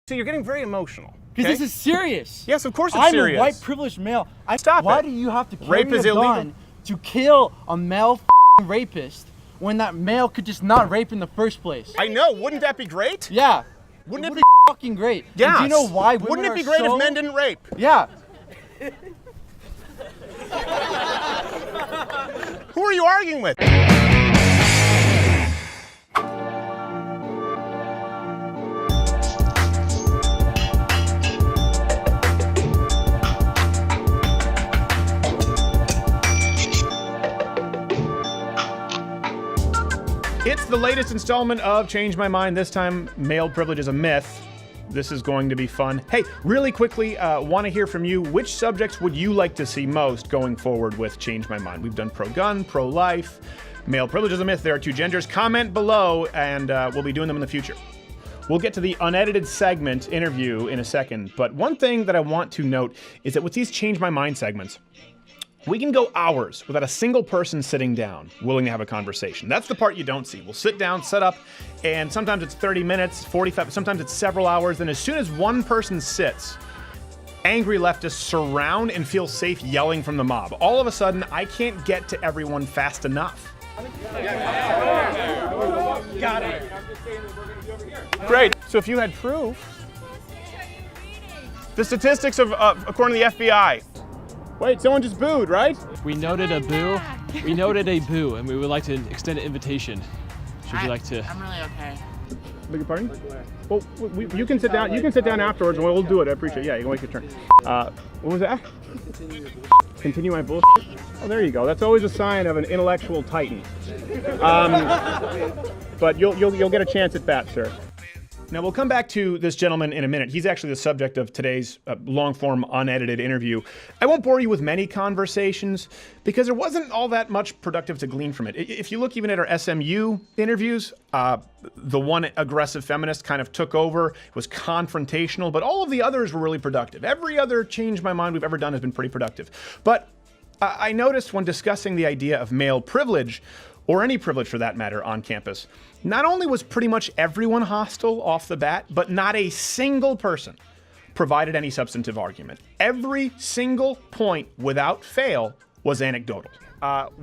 So you're getting very emotional. Because this is serious. Yes, of course it's serious. I'm a white privileged male. Stop Why it. do you have to carry Rape is a illegal. gun to kill a male rapist when that male could just not rape in the first place? I know. Wouldn't that be great? Yeah. Wouldn't it be be fucking great? Yeah. Do you know why women Wouldn't it be are great so... if men didn't rape? Yeah. Who are you arguing with? It's the latest installment of Change My Mind. This time, male privilege is a myth. This is going to be fun. Hey, really quickly, want to hear from you. Which subjects would you like to see most going forward with Change My Mind? We've done pro-gun, pro-life, male privilege is a myth. There are two genders. Comment below, and we'll be doing them in the future. We'll get to the unedited segment interview in a second, but one thing that I want to note is that with these Change My Mind segments, we can go hours without a single person sitting down, willing to have a conversation. That's the part you don't see. We'll sit down, set up, and sometimes it's 30 minutes, 45, sometimes it's several hours. Then as soon as one person sits, angry leftists surround and feel safe yelling from the mob. All of a sudden, I can't get to everyone fast enough. Got it. Great. So if you had proof, the statistics of, according to the FBI, wait, someone just booed, right? We noted a boo. We noted a boo, and we would like to extend an invitation. Should you like to? I'm really okay. Beg your pardon? Well, you can sit down. You can sit down afterwards, and we'll do it. I appreciate it. Yeah, you can wait your turn. What was that? Continue my bullshit. Oh, there you go. That's always a sign of an intellectual titan. But you'll get a chance at that, sir. Now, we'll come back to this gentleman in a minute. He's actually the subject of today's long-form, unedited interview. I won't bore you with many conversations because there wasn't all that much productive to glean from it. If you look even at our SMU interviews, the one aggressive feminist kind of took over, was confrontational, but all of the others were really productive. Every other Change My Mind we've ever done has been pretty productive. But I noticed when discussing the idea of male privilege, or any privilege for that matter, on campus, not only was pretty much everyone hostile off the bat, but not a single person provided any substantive argument. Every single point, without fail, was anecdotal.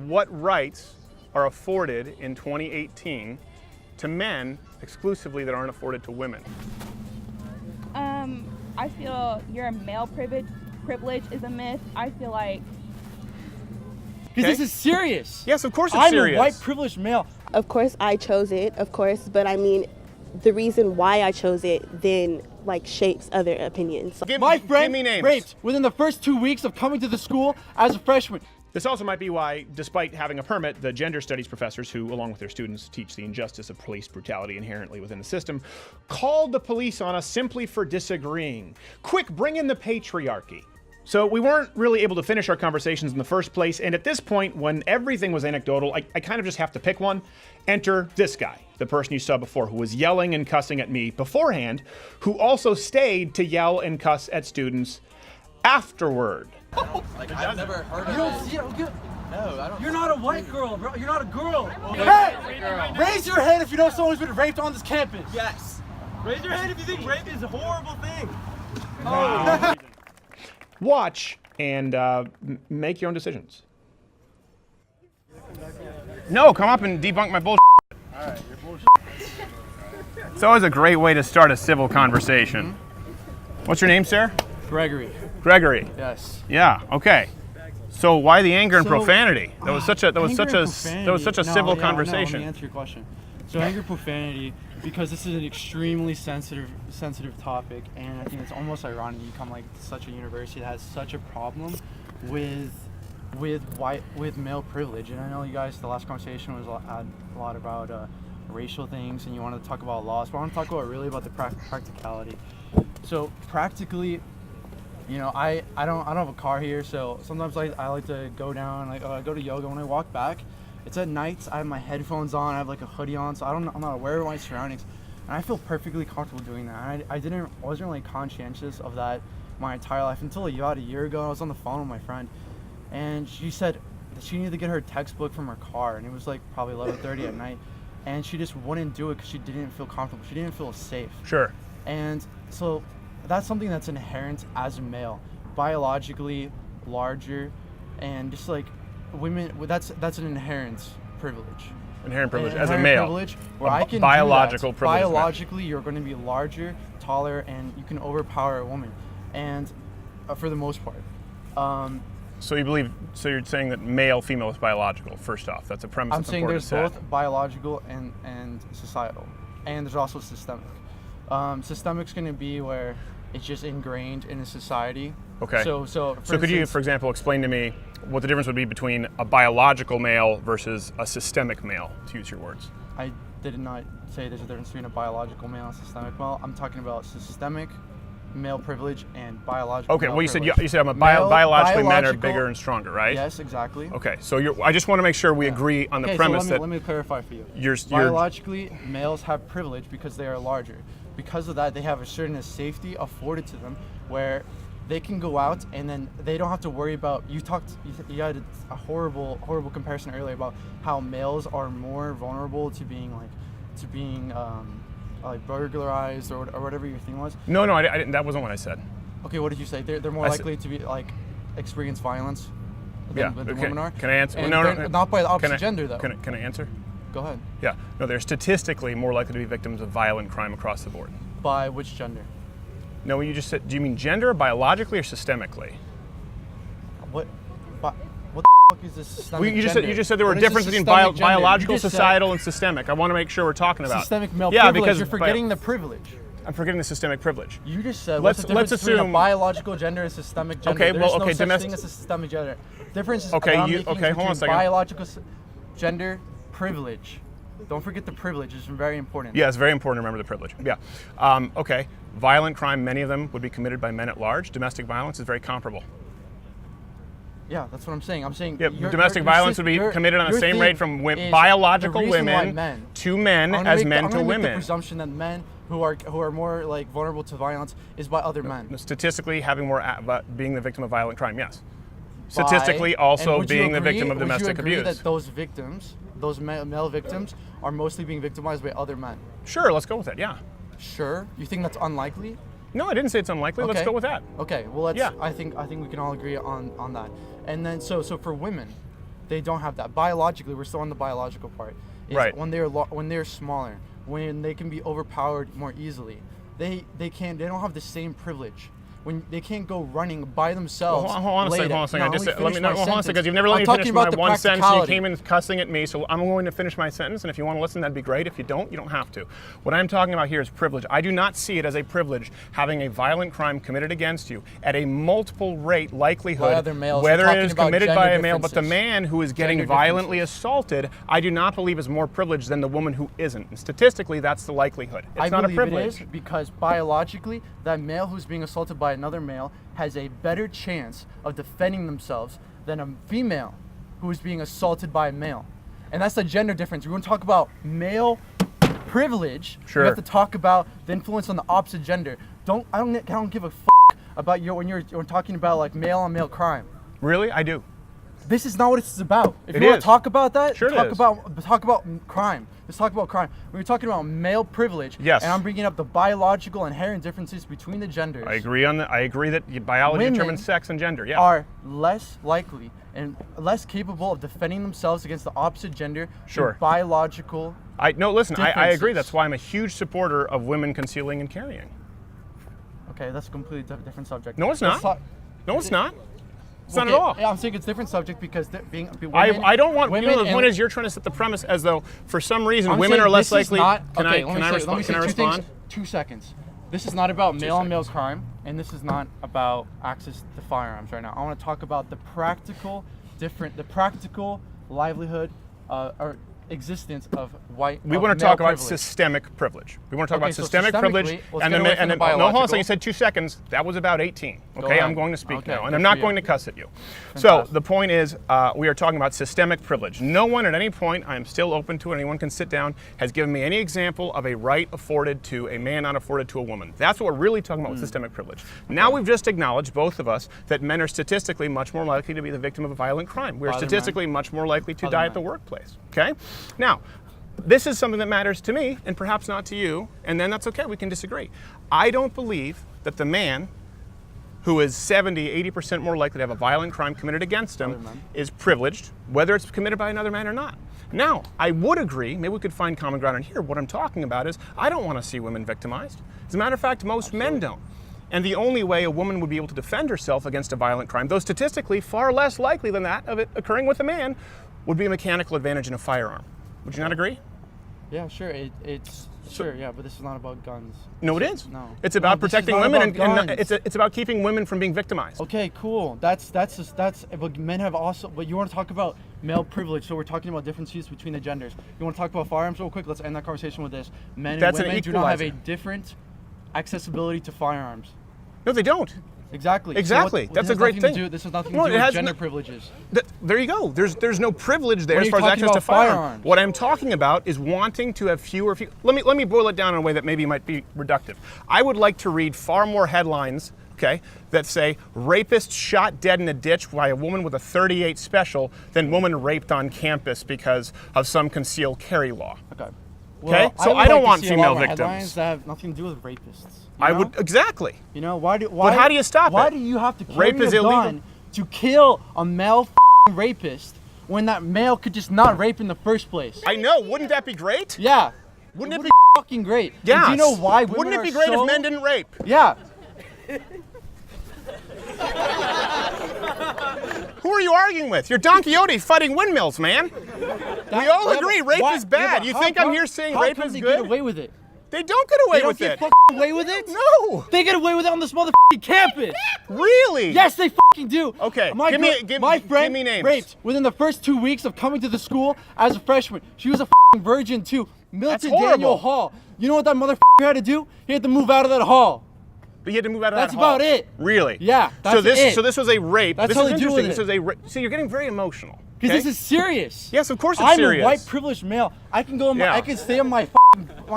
What rights are afforded in 2018 to men exclusively that aren't afforded to women? I feel your male privilege is a myth. I feel like... Because this is serious. Yes, of course it's serious. I'm a white privileged male. Of course I chose it, of course, but I mean, the reason why I chose it then like shapes other opinions. My friend give me names. raped within the first 2 weeks of coming to the school as a freshman. This also might be why, despite having a permit, the gender studies professors who, along with their students, teach the injustice of police brutality inherently within the system, called the police on us simply for disagreeing. Quick, bring in the patriarchy. So we weren't really able to finish our conversations in the first place, and at this point, when everything was anecdotal, I kind of just have to pick one. Enter this guy, the person you saw before, who was yelling and cussing at me beforehand, who also stayed to yell and cuss at students afterward. Like, I've never heard of You don't see it? No, I don't. You're not a white girl, bro. You're not a girl. Hey! Raise your hand if you know someone's been raped on this campus. Yes. Raise your hand if you think rape is a horrible thing. Oh. Watch and make your own decisions. No, come up and debunk my bullshit. All right, you're bullshit. It's always a great way to start a civil conversation. What's your name, sir? Gregory. Gregory. Yes. Yeah. Okay. So why the anger and So, profanity? That was such a No, civil yeah, conversation. No, let me answer your question. So anger, profanity, because this is an extremely sensitive topic, and I think it's almost ironic you come like such a university that has such a problem with male privilege. And I know you guys, the last conversation was a lot about racial things, and you wanted to talk about laws, but I want to talk about the practicality. So practically, you know, I don't have a car here, so sometimes I like to go down, like go to yoga. When I walk back, it's at night. I have my headphones on. I have like a hoodie on, so I'm not aware of my surroundings, and I feel perfectly comfortable doing that. I wasn't really conscientious of that my entire life until about a year ago. I was on the phone with my friend, and she said that she needed to get her textbook from her car, and it was like probably 11:30 at night, and she just wouldn't do it because she didn't feel comfortable. She didn't feel safe. Sure. And so that's something that's inherent as a male, biologically larger, and just like women, that's an inherent privilege. Inherent privilege An as a inherent male. privilege where I can biological do that. privilege. Biologically, you're going to be larger, taller, and you can overpower a woman, and for the most part. So you're saying that male, female is biological, first off. That's a premise I'm that's saying important there's to set. both biological and societal, and there's also systemic. Systemic's going to be where it's just ingrained in a society. Okay. So Could you, for example, explain to me what the difference would be between a biological male versus a systemic male, to use your words? I did not say there's a difference between a biological male and systemic male. I'm talking about systemic male privilege and biological. Okay. male Well, you said privilege. I'm a biologically men are biological- bigger and stronger, right? Yes, exactly. Okay. So I just want to make sure we agree on the Okay, premise so let me clarify for you. you're Biologically, males have privilege because they are larger. Because of that, they have a certain safety afforded to them where they can go out and then they don't have to worry about. You had a horrible comparison earlier about how males are more vulnerable to being like burglarized or whatever your thing was. No, I didn't. That wasn't what I said. Okay, what did you say? They're more likely to be like experience violence than Okay. women are. Can I answer? And No, they're not by the opposite Can I- gender though. Can I answer? Go ahead. Yeah. No, they're statistically more likely to be victims of violent crime across the board. By which gender? No, you just said. Do you mean gender, biologically, or systemically? What the fuck is this systemic Well, you gender? just said there were What is differences this between systemic gender? You biological, just said societal, and systemic. I want to make sure we're talking about systemic male Yeah, privilege. because You're forgetting the privilege. I'm forgetting the systemic privilege. You just said Let's- what's the difference let's between assume- a biological gender and systemic gender? Okay, There's well, no okay, such domestic- thing as a systemic gender. Difference is Okay, that I'm you- making okay, hold on a between second. biological gender privilege. Don't forget the privilege. It's very important. Yeah, it's very important to remember the privilege. Yeah. Okay. Violent crime, many of them would be committed by men at large. Domestic violence is very comparable. Yeah, that's what I'm saying. I'm saying Yeah, domestic violence would be committed on the same rate from biological women to men as men to Make the women. presumption that men who are more like vulnerable to violence is by other men. Statistically, having more being the victim of violent crime, yes. Statistically, also being the victim of domestic would you agree abuse. that those victims, those male victims, are mostly being victimized by other men? Sure, let's go with that. Yeah. Sure. You think that's unlikely? No, I didn't say it's unlikely. Let's Okay. go with that. Okay. Well, let's. Yeah. I think we can all agree on that. And then so for women, they don't have that biologically. We're still on the biological part. Is Right. When they're smaller, when they can be overpowered more easily, they don't have the same privilege. When they can't go running by themselves. Hold on a second. Hold on a second. Hold on a second. Because you've never let me I'm finish talking my about the one sentence. And you practicality. came in cussing at me, so I'm going to finish my sentence. And if you want to listen, that'd be great. If you don't have to. What I'm talking about here is privilege. I do not see it as a privilege having a violent crime committed against you at a multiple rate likelihood, By other males. whether We're it talking is about committed gender by a male. But the differences. man who is getting Gender violently differences. assaulted, I do not believe is more privileged than the woman who isn't. And statistically, that's the likelihood. It's I not a believe privilege. it is because biologically, that male who's being assaulted by another male has a better chance of defending themselves than a female who is being assaulted by a male. And that's the gender difference. We want to talk about male privilege. Sure. We have to talk about the influence on the opposite gender. I don't give a about when you're talking about like male on male crime. Really? I do. This is not what it's about. If It you want is. to talk about that, Sure it talk is. about crime. Let's talk about crime. When we're talking about male privilege, Yes. and I'm bringing up the biological inherent differences between the genders. I agree that biology Women determines sex and gender. Yeah. Are less likely and less capable of defending themselves against the opposite gender. Sure. Than biological. Listen, I agree. differences. That's why I'm a huge supporter of women concealing and carrying. Okay, that's a completely different subject. No, it's Let's not. talk- No, it's not. It's not Okay, at all. Yeah, I'm saying it's a different subject because women, I don't want. women The and- point is, you're trying to set the premise as though for some reason I'm women saying are less this is likely. not- Can okay, I let me say respond? two things. respond? 2 seconds. This is not about male on male crime, and this is not about access to firearms right now. I want to talk about the practical livelihood or existence of white. We of want to male talk about privilege. systemic privilege. We want to talk Okay, about so systemic privilege, systemically, let's and get then away from the no, hold on a biological. second. You said 2 seconds. That was about 18. Okay, ahead. I'm going to speak Okay, now, and good I'm not for going you. to cuss at you. So Fantastic. the point is, we are talking about systemic privilege. No one at any point, I am still open to it. Anyone can sit down. Has given me any example of a right afforded to a man, not afforded to a woman. That's what we're really talking about with systemic privilege. Now we've just acknowledged, both of us, that men are statistically much more likely to be the victim of a violent crime. We're Other men. statistically much more likely to Other die at the men. workplace. Okay, now. this is something that matters to me and perhaps not to you, and then that's okay, we can disagree. I don't believe that the man who is 70, 80% more likely to have a violent crime committed against him is privileged, whether it's committed by another man or not. Now, I would agree, maybe we could find common ground in here. What I'm talking about is I don't want to see women victimized. As a matter of fact, most men don't. And the only way a woman would be able to defend herself against a violent crime, though statistically far less likely than that of it occurring with a man, would be a mechanical advantage in a firearm. Would you not agree? Yeah, sure. Sure, yeah, but this is not about guns. No, it is. No. It's about this is protecting not women, about and guns. it's about keeping women from being victimized. Okay, cool. That's. But men have also. But you want to talk about male privilege? So we're talking about differences between the genders. You want to talk about firearms real quick? Let's end that conversation with this. Men That's and an women do not have a equalizer. different accessibility to firearms. No, they don't. Exactly. Exactly. That's a great thing. This has nothing to No, do it with has gender no- privileges. There you go. There's no privilege there When as you're far as talking access to about firearms. firearms. What I'm talking about is wanting to have fewer. Let me boil it down in a way that maybe might be reductive. I would like to read far more headlines, okay, that say rapist shot dead in a ditch by a woman with a .38 special than woman raped on campus because of some concealed carry law. Okay. Okay, so would I don't like to want see a lot female more victims. headlines that have nothing to do with rapists. I know? would exactly. You know why? But how do you stop Why it? do you have to carry Rape is a illegal. gun to kill a male rapist when that male could just not rape in the first place? I know. Wouldn't that be great? Yeah. Wouldn't it would be? fucking great? And Yeah. do you know why women Wouldn't it are be great so- if men didn't rape? Yeah. Who are you arguing with? You're Don Quixote fighting windmills, man. We all agree rape is bad. You think I'm here saying rape is They good? get away with it. They don't get away They don't with get it. fucking away with it. No. They get away with it on this motherfucking campus. Really? Yes, they fucking do. Okay, My give me- girl- give- my give friend me names. raped within the first 2 weeks of coming to the school as a freshman. She was a fucking virgin too. Milton horrible. Daniel Hall. You know what that motherfucker had to do? He had to move out of that hall. But you had to move out of That's that hall. about it. Really? Yeah, that's so it. this was a rape. That's this how is they deal interesting. with This it. was a. See, you're getting very emotional. Because okay? this is serious. Yes, of course it's I'm serious. a white privileged male. I can go in my, Yeah. I can stay in my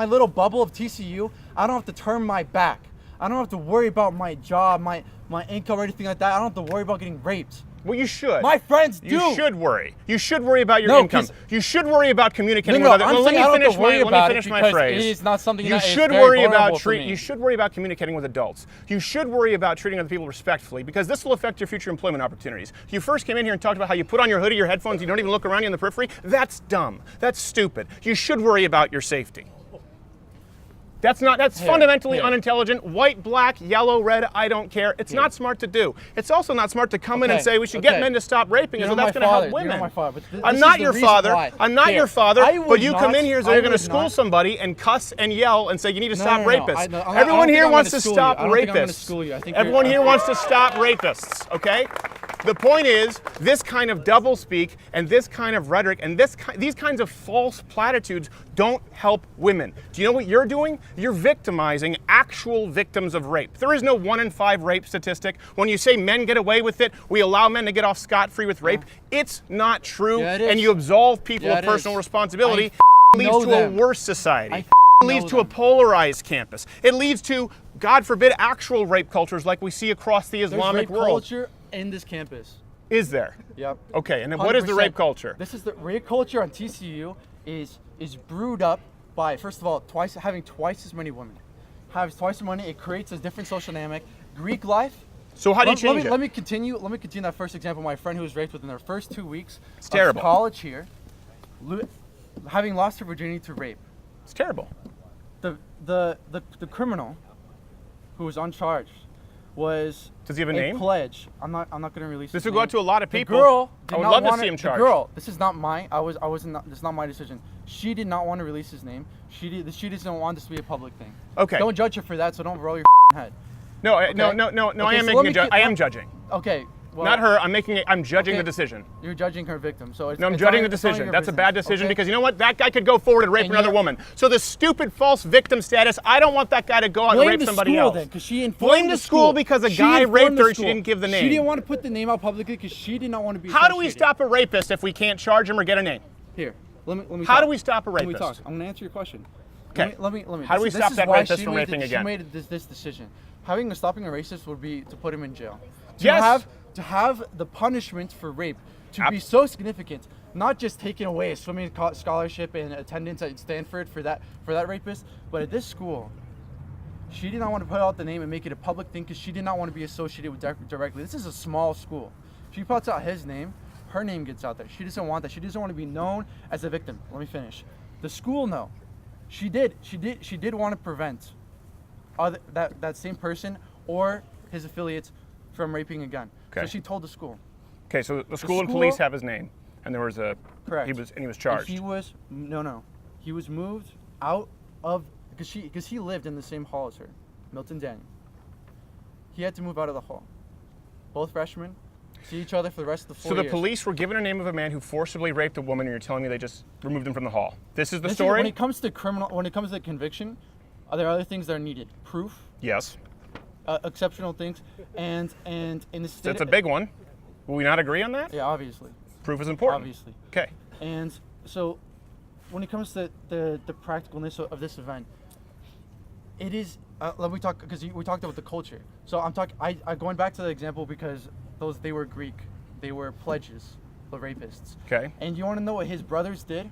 little bubble of TCU. I don't have to turn my back. I don't have to worry about my job, my income or anything like that. I don't have to worry about getting raped. Well, you should. My friends do. You should worry. You should worry about your No, income. 'cause- You should worry about communicating No, with others. I'm Let saying me I don't have finish to worry my about finish it my because phrase. it is not something you that is should very worry vulnerable about for me. You should worry about communicating with adults. You should worry about treating other people respectfully because this will affect your future employment opportunities. You first came in here and talked about how you put on your hoodie, your headphones, you don't even look around you in the periphery. That's dumb. That's stupid. You should worry about your safety. That's fundamentally unintelligent. White, black, yellow, red, I don't care. It's not smart to do. It's also not smart to come in and Okay, say we should get okay. men to stop raping as You're though that's my going to help father. women. You're my father, but I'm this not is the your reason father. why. I'm not Here, your father, I but would you come in not- here as though I you're going to would school not- somebody and cuss and yell and say you need to stop no. rapists. I don't Everyone think here I'm wants gonna to school stop you. I don't think I'm gonna rapists. school you. I think Everyone you're- here wants to stop rapists, okay? The point is, this kind of doublespeak and this kind of rhetoric and these kinds of false platitudes don't help women. Do you know what you're doing? You're victimizing actual victims of rape. There is no 1 in 5 rape statistic. When you say men get away with it, we allow men to get off scot-free with rape, it's not true, Yeah, it and is. you absolve people Yeah, of it personal is. responsibility. I Leads know to them. a worse society. I It leads know to a them. polarized campus. It leads to, God forbid, actual rape cultures like we see across the There's Islamic rape world. culture in this campus. Is there? Yep. Okay, and then what is the 100%. rape culture? This is the rape culture on TCU is brewed up by, first of all, having twice as many women. Has twice as many. It creates a different social dynamic. Greek life. So how do you change it? Let me continue that first example. My friend who was raped within their first 2 weeks of terrible. college here, having lost her virginity to rape. It's terrible. The criminal who was uncharged was Does he have a name? pledge. I'm not going to release This his would go name. out to a lot of The people. girl I did would not love to want see him The charged. girl, this is not mine. This is not my decision. She did not want to release his name. She doesn't want this to be a public thing. Okay. Don't judge her for that. So don't roll your head. No, Okay. no. I Okay, am so making let a me judge. get- I am judging. Okay. Well, Not her. I'm judging okay. the decision. You're judging her victim. So it's, No, I'm it's judging not- the it's none of decision. your That's a bad business, decision okay? because you know what? That guy could go forward and rape And another you're- woman. So the stupid false victim status, I don't want that guy to go out and Blame rape the somebody school else. then, because she informed Blame the school because a guy informed raped the her and she school. didn't give the name. She didn't want to put the name out publicly because she did not want to be. How do we associated. stop a rapist if we can't charge him or get a name? Here, let me. How talk. do we stop a Let me rapist? talk. I'm gonna answer your question. Okay. Let me. How do we This stop is that why rapist she from made raping the- again? She made this decision. Stopping a racist would be to put him in jail. Yes. To have the punishment for rape to be Ab- so significant. not just taking away a swimming scholarship and attendance at Stanford for that rapist, but at this school, she did not want to put out the name and make it a public thing because she did not want to be associated with directly. This is a small school. She puts out his name, her name gets out there. She doesn't want that. She doesn't want to be known as a victim. Let me finish. The school, no. She did want to prevent that same person or his affiliates from raping again. Okay. So she told the school. Okay, so the school and police have his name, and there was a Correct. He was charged. He was He was moved out of because he lived in the same hall as her, Milton Daniel. He had to move out of the hall. Both freshmen see each other for the rest of the 4 So the years. police were given a name of a man who forcibly raped a woman, and you're telling me they just removed him from the hall. This is the story? When it comes to conviction, there are other things that are needed. Proof, Yes. exceptional things, and in the state. That's a big one. Will we not agree on that? Yeah, obviously. Proof is important. Obviously. Okay. And so, when it comes to the practicalness of this event, it is. Let me talk because we talked about the culture. So I'm talking. I going back to the example because they were Greek. They were pledges, the rapists. Okay. And you want to know what his brothers did?